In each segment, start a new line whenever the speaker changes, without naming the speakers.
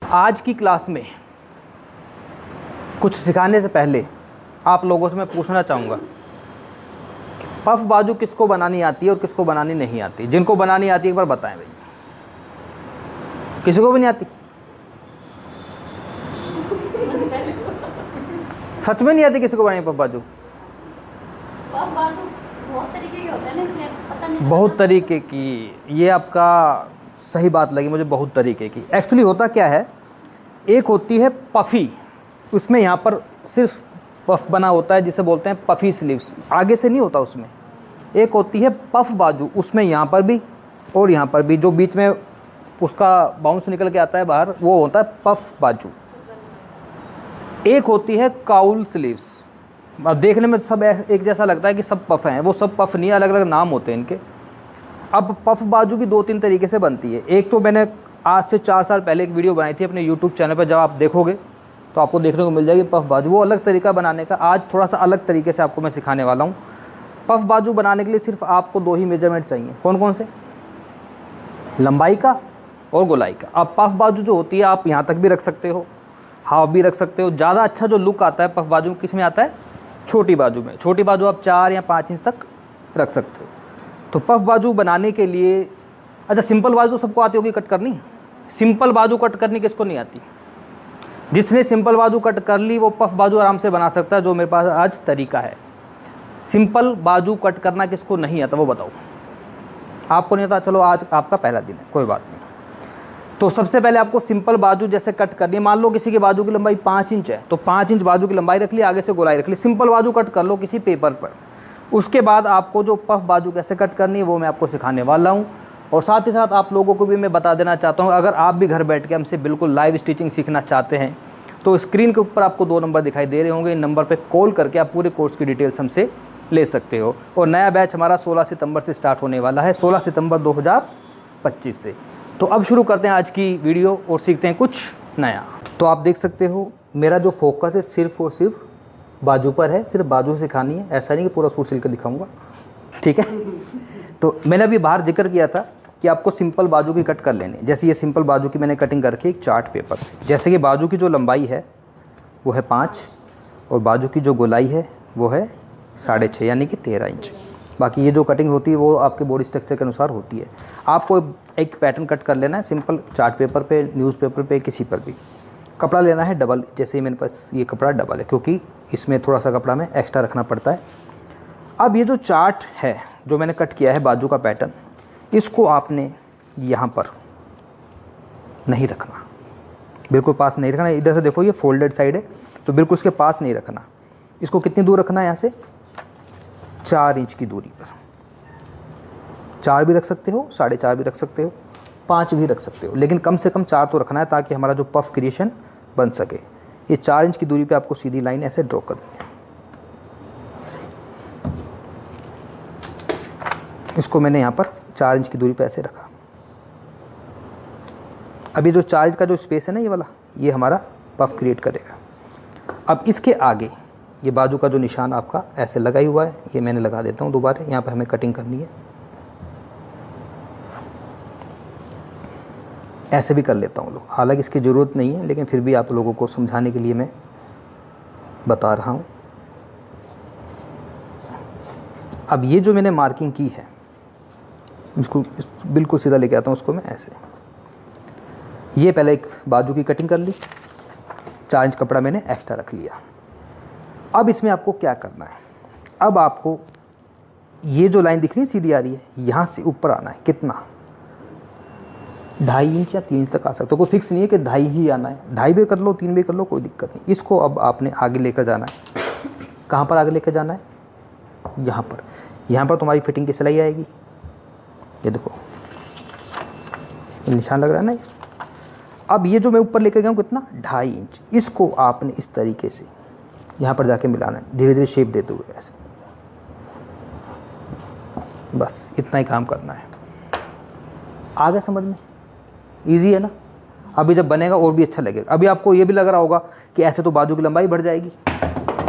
आज की क्लास में कुछ सिखाने से पहले आप लोगों से मैं पूछना चाहूँगा, पफ बाजू किसको बनानी आती है और किसको बनानी नहीं आती? जिनको बनानी आती है एक बार बताएं भाई। किसी को भी नहीं आती? सच में नहीं आती किसी को बनानी पफ बाजू?
बहुत तरीके के होते हैं ना, इसलिए पता नहीं।
बहुत तरीके की, ये आपका सही बात लगी मुझे, बहुत तरीके की। एक्चुअली होता क्या है, एक होती है पफ़ी, उसमें यहाँ पर सिर्फ पफ बना होता है जिसे बोलते हैं पफ़ी स्लीव्स, आगे से नहीं होता उसमें। एक होती है पफ बाजू, उसमें यहाँ पर भी और यहाँ पर भी, जो बीच में उसका बाउंस निकल के आता है बाहर, वो होता है पफ बाजू। एक होती है काउल स्लीव्स। अब देखने में सब एक जैसा लगता है कि सब पफ हैं, वो सब पफ नहीं, अलग अलग नाम होते हैं इनके। अब पफ बाजू भी दो तीन तरीके से बनती है। एक तो मैंने आज से 4 साल पहले एक वीडियो बनाई थी अपने यूट्यूब चैनल पर, जब आप देखोगे तो आपको देखने को मिल जाएगी पफ बाजू, वो अलग तरीका बनाने का। आज थोड़ा सा अलग तरीके से आपको मैं सिखाने वाला हूँ। पफ बाजू बनाने के लिए सिर्फ आपको 2 ही मेजरमेंट चाहिए। कौन कौन से? लंबाई का और गोलाई का। अब पफ बाजू जो होती है आप यहाँ तक भी रख सकते हो, हाफ भी रख सकते हो। ज़्यादा अच्छा जो लुक आता है पफ बाजू किस में आता है? छोटी बाजू में। छोटी बाजू आप 4 या 5 इंच तक रख सकते हो। तो पफ बाजू बनाने के लिए, अच्छा सिंपल बाजू सबको आती होगी कट करनी। सिंपल बाजू कट करनी किसको नहीं आती? जिसने सिंपल बाजू कट कर ली वो पफ बाजू आराम से बना सकता है, जो मेरे पास आज तरीका है। सिंपल बाजू कट करना किसको नहीं आता वो बताओ? आपको नहीं आता? चलो आज आपका पहला दिन है, कोई बात नहीं। तो सबसे पहले आपको सिंपल बाजू जैसे कट करनी है। मान लो किसी की बाजू की लंबाई 5 इंच है, तो 5 इंच बाजू की लंबाई रख ली, आगे से गोलाई रख ली, सिंपल बाजू कट कर लो किसी पेपर पर। उसके बाद आपको जो पफ बाजू कैसे कट करनी है वो मैं आपको सिखाने वाला हूँ। और साथ ही साथ आप लोगों को भी मैं बता देना चाहता हूँ, अगर आप भी घर बैठ के हमसे बिल्कुल लाइव स्टिचिंग सीखना चाहते हैं तो स्क्रीन के ऊपर आपको 2 नंबर दिखाई दे रहे होंगे। इन नंबर पर कॉल करके आप पूरे कोर्स की डिटेल्स हमसे ले सकते हो। और नया बैच हमारा 16 सितंबर से स्टार्ट होने वाला है, 16 सितंबर 2025 से। तो अब शुरू करते हैं आज की वीडियो और सीखते हैं कुछ नया। तो आप देख सकते हो मेरा जो फोकस है सिर्फ और सिर्फ बाजू पर है, सिर्फ बाजू सिखानी है। ऐसा नहीं कि पूरा सूट सिल कर दिखाऊंगा, ठीक है? तो मैंने अभी बाहर जिक्र किया था कि आपको सिंपल बाजू की कट कर लेनी है। जैसे ये सिंपल बाजू की मैंने कटिंग करके एक चार्ट पेपर, जैसे कि बाजू की जो लंबाई है वो है 5 और बाजू की जो गोलाई है वो है 6.5 यानी कि 13 इंच। बाकी ये जो कटिंग होती है वो आपके बॉडी स्ट्रक्चर के अनुसार होती है। आपको एक पैटर्न कट कर लेना है सिंपल चार्ट पेपर पे, न्यूज़पेपर पे, किसी पर भी। कपड़ा लेना है डबल, जैसे मेरे पास ये कपड़ा डबल है क्योंकि इसमें थोड़ा सा कपड़ा में एक्स्ट्रा रखना पड़ता है। अब ये जो चार्ट है जो मैंने कट किया है बाजू का पैटर्न, इसको आपने यहाँ पर नहीं रखना, बिल्कुल पास नहीं रखना। इधर से देखो ये फोल्डेड साइड है तो बिल्कुल उसके पास नहीं रखना। इसको कितनी दूर रखना है? यहाँ से 4 इंच की दूरी पर। 4 भी रख सकते हो, 4.5 भी रख सकते हो, 5 भी रख सकते हो, लेकिन कम से कम 4 तो रखना है ताकि हमारा जो पफ क्रिएशन बन सके। ये 4 इंच की दूरी पे आपको सीधी लाइन ऐसे ड्रॉ करनी है। इसको मैंने यहाँ पर 4 इंच की दूरी पे ऐसे रखा। अभी जो 4 इंच का जो स्पेस है ना ये वाला, ये हमारा पफ क्रिएट करेगा। अब इसके आगे ये बाजू का जो निशान आपका ऐसे लगा ही हुआ है, ये मैंने लगा देता हूँ दोबारा। यहाँ पे हमें कटिंग करनी है, ऐसे भी कर लेता हूँ लोग, हालांकि इसकी ज़रूरत नहीं है, लेकिन फिर भी आप लोगों को समझाने के लिए मैं बता रहा हूँ। अब ये जो मैंने मार्किंग की है इसको बिल्कुल सीधा लेके आता हूँ उसको मैं ऐसे। ये पहले एक बाजू की कटिंग कर ली, 4 इंच कपड़ा मैंने एक्स्ट्रा रख लिया। अब इसमें आपको क्या करना है? अब आपको ये जो लाइन दिख रही है सीधी आ रही है, यहाँ से ऊपर आना है। कितना? 2.5 इंच या 3 इंच तक आ सकते हो, कोई फिक्स नहीं है कि 2.5 ही आना है। 2.5 भी कर लो, 3 भी कर लो, कोई दिक्कत नहीं। इसको अब आपने आगे लेकर जाना है। कहाँ पर आगे लेकर जाना है? यहाँ पर। यहाँ पर तुम्हारी फिटिंग की सिलाई आएगी। ये देखो ये निशान लग रहा है ना। अब ये जो मैं ऊपर लेकर गया हूँ कितना? 2.5 इंच। इसको आपने इस तरीके से यहाँ पर जाके मिलाना है, धीरे धीरे शेप देते हुए ऐसे। बस इतना ही काम करना है। आ गया समझ में? ईजी है ना? अभी जब बनेगा और भी अच्छा लगेगा। अभी आपको ये भी लग रहा होगा कि ऐसे तो बाजू की लंबाई बढ़ जाएगी।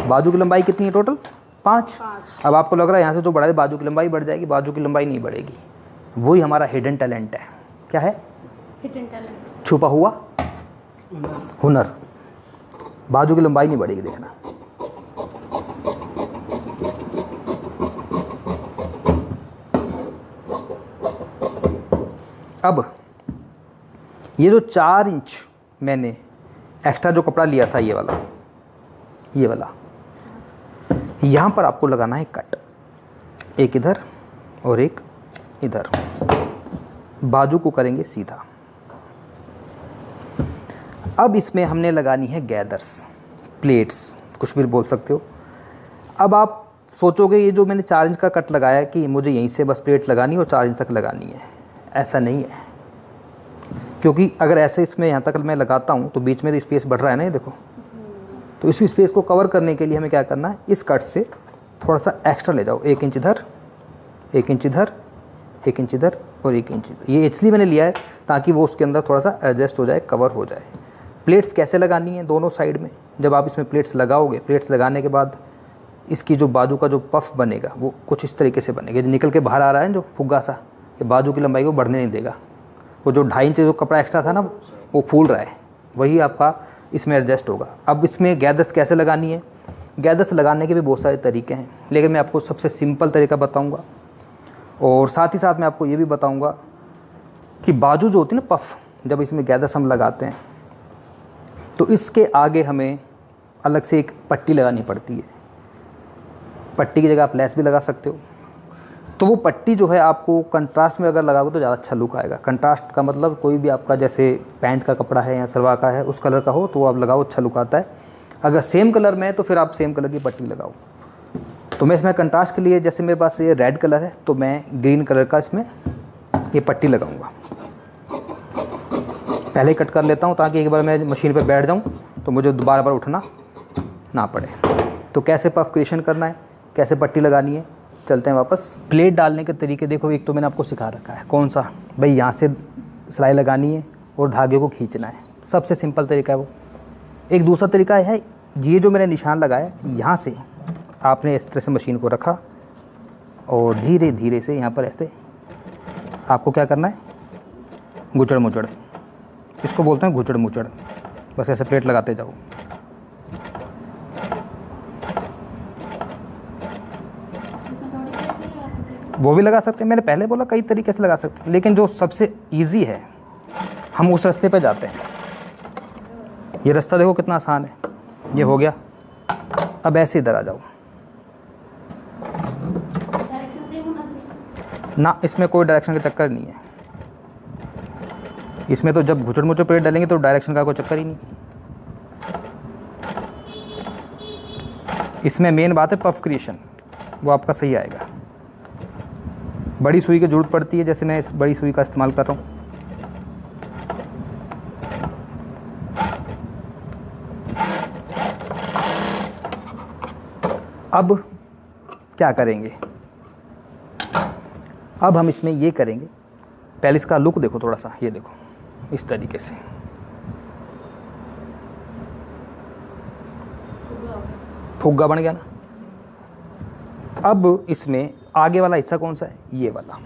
बाजू की लंबाई कितनी है टोटल? 5। अब आपको लग रहा है यहाँ से जो बढ़ा है बाजू की लंबाई बढ़ जाएगी। बाजू की लंबाई नहीं बढ़ेगी। वही हमारा हिडन टैलेंट है। क्या है?
हिडन टैलेंट,
छुपा हुआ हुनर। बाजू की लंबाई नहीं बढ़ेगी, देखना। अब ये जो 4 इंच मैंने एक्स्ट्रा जो कपड़ा लिया था, ये वाला यहाँ पर आपको लगाना है कट, एक इधर और एक इधर। बाजू को करेंगे सीधा। अब इसमें हमने लगानी है गैदर्स, प्लेट्स, कुछ भी बोल सकते हो। अब आप सोचोगे ये जो मैंने 4 इंच का कट लगाया कि मुझे यहीं से बस प्लेट लगानी है और 4 इंच तक लगानी है, ऐसा नहीं है। क्योंकि अगर ऐसे इसमें यहाँ तक मैं लगाता हूँ तो बीच में तो स्पेस बढ़ रहा है ना, ये देखो। तो इस स्पेस को कवर करने के लिए हमें क्या करना है, इस कट से थोड़ा सा एक्स्ट्रा ले जाओ, 1 इंच इधर, 1 इंच इधर, 1 इंच इधर और 1 इंच इधर। ये इसलिए मैंने लिया है ताकि वो उसके अंदर थोड़ा सा एडजस्ट हो जाए, कवर हो जाए। प्लेट्स कैसे लगानी है, दोनों साइड में जब आप इसमें प्लेट्स लगाओगे, प्लेट्स लगाने के बाद इसकी जो बाजू का जो पफ बनेगा वो कुछ इस तरीके से बनेगा। जो निकल के बाहर आ रहा है जो फुग्गा सा, ये बाजू की लंबाई को बढ़ने नहीं देगा। वो जो 2.5 इंच जो कपड़ा एक्स्ट्रा था ना, वो फूल रहा है, वही आपका इसमें एडजस्ट होगा। अब इसमें गैदर्स कैसे लगानी है, गैदर्स लगाने के भी बहुत सारे तरीके हैं, लेकिन मैं आपको सबसे सिंपल तरीका बताऊंगा। और साथ ही साथ मैं आपको ये भी बताऊंगा कि बाजू जो होती है ना पफ, जब इसमें गैदर्स हम लगाते हैं तो इसके आगे हमें अलग से एक पट्टी लगानी पड़ती है। पट्टी की जगह आप लेस भी लगा सकते हो। तो वो पट्टी जो है आपको कंट्रास्ट में अगर लगाओगे तो ज़्यादा अच्छा लुक आएगा। कंट्रास्ट का मतलब कोई भी आपका जैसे पैंट का कपड़ा है या सलवार का है उस कलर का हो तो वो आप लगाओ, अच्छा लुक आता है। अगर सेम कलर में है तो फिर आप सेम कलर की पट्टी लगाओ। तो मैं इसमें कंट्रास्ट के लिए, जैसे मेरे पास ये रेड कलर है तो मैं ग्रीन कलर का इसमें ये पट्टी लगाऊंगा। पहले कट कर लेता हूँ ताकि एक बार मैं मशीन पर बैठ जाऊँ तो मुझे दोबारा बार उठना ना पड़े। तो कैसे पफ क्रिएशन करना है, कैसे पट्टी लगानी है, चलते हैं वापस। प्लेट डालने के तरीके देखो, एक तो मैंने आपको सिखा रखा है। कौन सा भाई, यहाँ से सिलाई लगानी है और धागे को खींचना है, सबसे सिंपल तरीका है वो। एक दूसरा तरीका है, ये जो मैंने निशान लगाया यहाँ से आपने इस तरह से मशीन को रखा और धीरे धीरे से यहाँ पर ऐसे आपको क्या करना है, गुचड़ मुचड़, इसको बोलते हैं गुचड़ मुचड़। बस ऐसे प्लेट लगाते जाओ। वो भी लगा सकते हैं, मैंने पहले बोला कई तरीके से लगा सकते हैं, लेकिन जो सबसे इजी है हम उस रास्ते पे जाते हैं। ये रास्ता देखो कितना आसान है, ये हो गया। अब ऐसे इधर आ जाओ ना, इसमें कोई डायरेक्शन का चक्कर नहीं है। इसमें तो जब घुचड़ मुचड़ प्लेट डालेंगे तो डायरेक्शन का कोई चक्कर ही नहीं। इसमें मेन बात है पफ क्रिएशन, वो आपका सही आएगा। बड़ी सुई की ज़रूरत पड़ती है, जैसे मैं इस बड़ी सुई का इस्तेमाल कर रहा हूँ। अब क्या करेंगे, अब हम इसमें ये करेंगे, पहले इसका लुक देखो थोड़ा सा, ये देखो इस तरीके से फुग्गा बन गया ना। अब इसमें आगे वाला हिस्सा कौन सा है, ये वाला,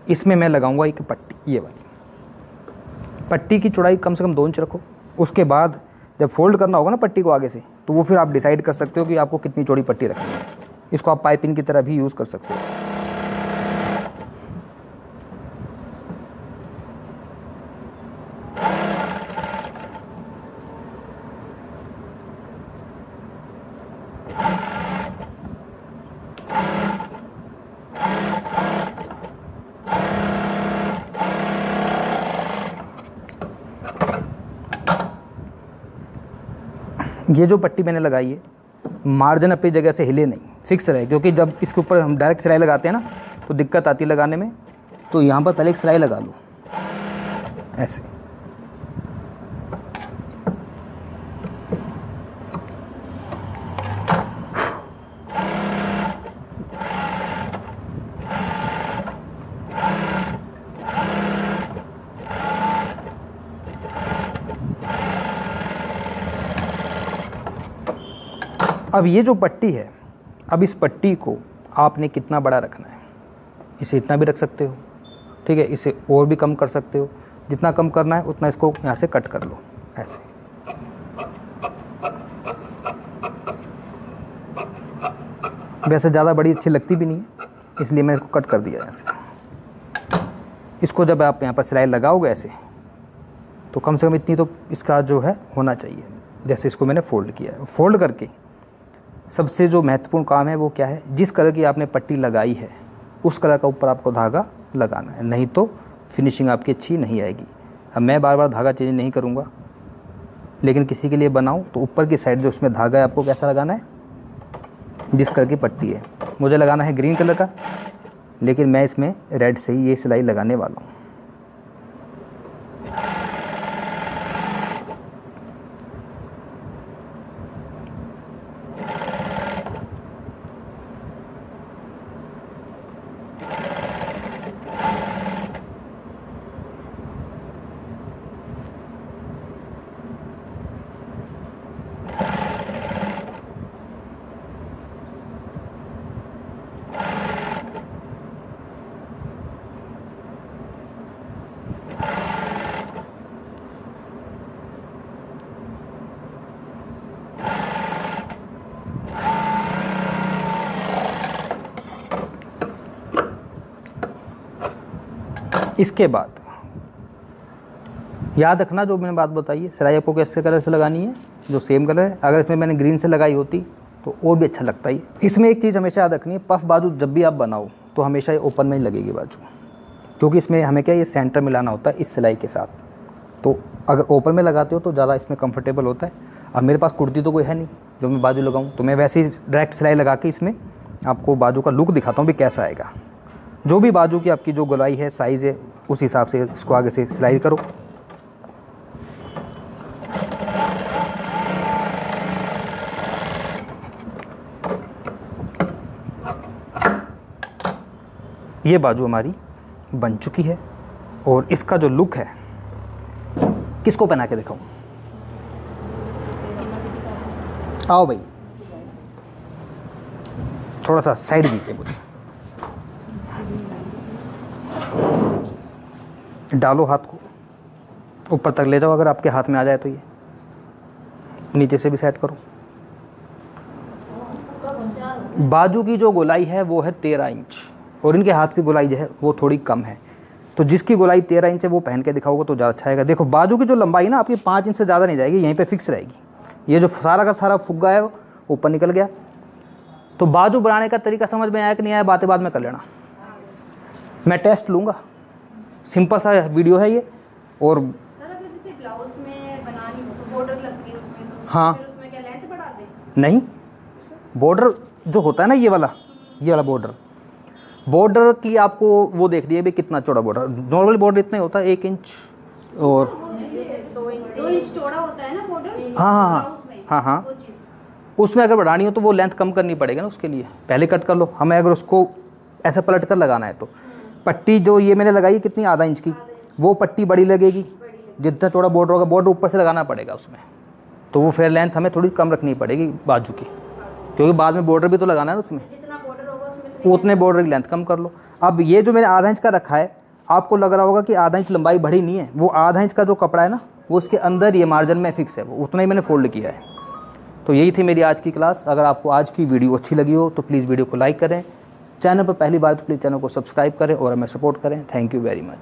इसमें मैं लगाऊंगा एक पट्टी। ये वाली पट्टी की चौड़ाई कम से कम 2 इंच रखो। उसके बाद जब फोल्ड करना होगा ना पट्टी को आगे से, तो वो फिर आप डिसाइड कर सकते हो कि आपको कितनी चौड़ी पट्टी रखनी है। इसको आप पाइपिंग की तरह भी यूज़ कर सकते हो। ये जो पट्टी मैंने लगाई है, मार्जिन अपनी जगह से हिले नहीं, फिक्स रहे, क्योंकि जब इसके ऊपर हम डायरेक्ट सिलाई लगाते हैं ना तो दिक्कत आती है लगाने में। तो यहाँ पर पहले एक सिलाई लगा लो ऐसे। अब ये जो पट्टी है, अब इस पट्टी को आपने कितना बड़ा रखना है, इसे इतना भी रख सकते हो, ठीक है, इसे और भी कम कर सकते हो। जितना कम करना है उतना इसको यहाँ से कट कर लो ऐसे। वैसे ज़्यादा बड़ी अच्छी लगती भी नहीं है, इसलिए मैंने इसको कट कर दिया ऐसे। इसको जब आप यहाँ पर सिलाई लगाओगे ऐसे, तो कम से कम इतनी तो इसका जो है होना चाहिए। जैसे इसको मैंने फ़ोल्ड किया है, फ़ोल्ड करके सबसे जो महत्वपूर्ण काम है वो क्या है, जिस कलर की आपने पट्टी लगाई है उस कलर का ऊपर आपको धागा लगाना है, नहीं तो फिनिशिंग आपकी अच्छी नहीं आएगी। अब मैं बार बार धागा चेंज नहीं करूँगा, लेकिन किसी के लिए बनाऊँ तो ऊपर की साइड जो उसमें धागा है आपको कैसा लगाना है, जिस कलर की पट्टी है। मुझे लगाना है ग्रीन कलर का, लेकिन मैं इसमें रेड से ही ये सिलाई लगाने वाला हूँ। इसके बाद याद रखना जो मैंने बात बताई है, सिलाई आपको कैसे कलर से लगानी है, जो सेम कलर है। अगर इसमें मैंने ग्रीन से लगाई होती तो और भी अच्छा लगता है। इसमें एक चीज़ हमेशा याद रखनी है, पफ बाजू जब भी आप बनाओ तो हमेशा ये ओपन में ही लगेगी बाजू, क्योंकि इसमें हमें क्या ये सेंटर मिलाना होता है इस सिलाई के साथ। तो अगर ओपन में लगाते हो तो ज़्यादा इसमें कंफर्टेबल होता है। अब मेरे पास कुर्ती तो कोई है नहीं जो मैं बाजू लगाऊँ, तो मैं वैसे ही डायरेक्ट सिलाई लगा के इसमें आपको बाजू का लुक दिखाता हूँ भी कैसा आएगा। जो भी बाजू की आपकी जो गोलाई है, साइज़ है, उस हिसाब से इसको आगे से सिलाई करो। ये बाजू हमारी बन चुकी है और इसका जो लुक है, किसको पहना के दिखाऊं? आओ भाई, थोड़ा सा साइड दीजिए मुझे। डालो हाथ को ऊपर तक ले जाओ, अगर आपके हाथ में आ जाए तो ये नीचे से भी सेट करो। बाजू की जो गोलाई है वो है 13 इंच और इनके हाथ की गोलाई जो है वो थोड़ी कम है। तो जिसकी गोलाई 13 इंच है वो पहन के दिखाओगे तो ज़्यादा अच्छा आएगा। देखो बाजू की जो लंबाई ना आपकी 5 इंच से ज़्यादा नहीं जाएगी, यहीं पे फिक्स रहेगी। ये जो सारा का सारा फुग्गा है वो ऊपर निकल गया। तो बाजू बनाने का तरीका समझ में आया कि नहीं आया, बातें बाद में कर लेना, मैं टेस्ट लूँगा। सिंपल सा वीडियो है ये। और
सर अगर जैसे ब्लाउज में बनानी हो तो बॉर्डर लगती है उसमें, तो
हाँ,
फिर उसमें क्या लेंथ बढ़ा दे?
नहीं, बॉर्डर जो होता है ना ये वाला बॉर्डर की आपको वो देख दिए भाई कितना चौड़ा बॉर्डर। नॉर्मल बॉर्डर इतना ही होता है 1 इंच और
2 इंच चौड़ा होता है ना बॉर्डर।
हाँ, उसमें अगर बढ़ानी हो तो वो लेंथ कम करनी पड़ेगी ना, उसके लिए पहले कट कर लो। हमें अगर उसको ऐसे पलट कर लगाना है तो पट्टी जो ये मैंने लगाई कितनी, आधा इंच की, वो पट्टी बड़ी लगेगी। जितना चौड़ा बॉर्डर होगा, बॉर्डर ऊपर से लगाना पड़ेगा उसमें, तो वो फिर लेंथ हमें थोड़ी कम रखनी पड़ेगी बाजू की, क्योंकि बाद में बॉर्डर भी तो लगाना है उसमें।
जितना बॉर्डर होगा उसमें
उतने बॉर्डर की लेंथ कम कर लो। अब ये जो मैंने आधा इंच का रखा है, आपको लग रहा होगा कि आधा इंच लंबाई बढ़ी नहीं है, वो आधा इंच का जो कपड़ा है ना वो उसके अंदर ये मार्जिन में फिक्स है, वो उतना ही मैंने फोल्ड किया है। तो यही थी मेरी आज की क्लास। अगर आपको आज की वीडियो अच्छी लगी हो तो प्लीज़ वीडियो को लाइक करें, चैनल पर पहली बार तो प्लीज़ चैनल को सब्सक्राइब करें और हमें सपोर्ट करें। Thank you very much.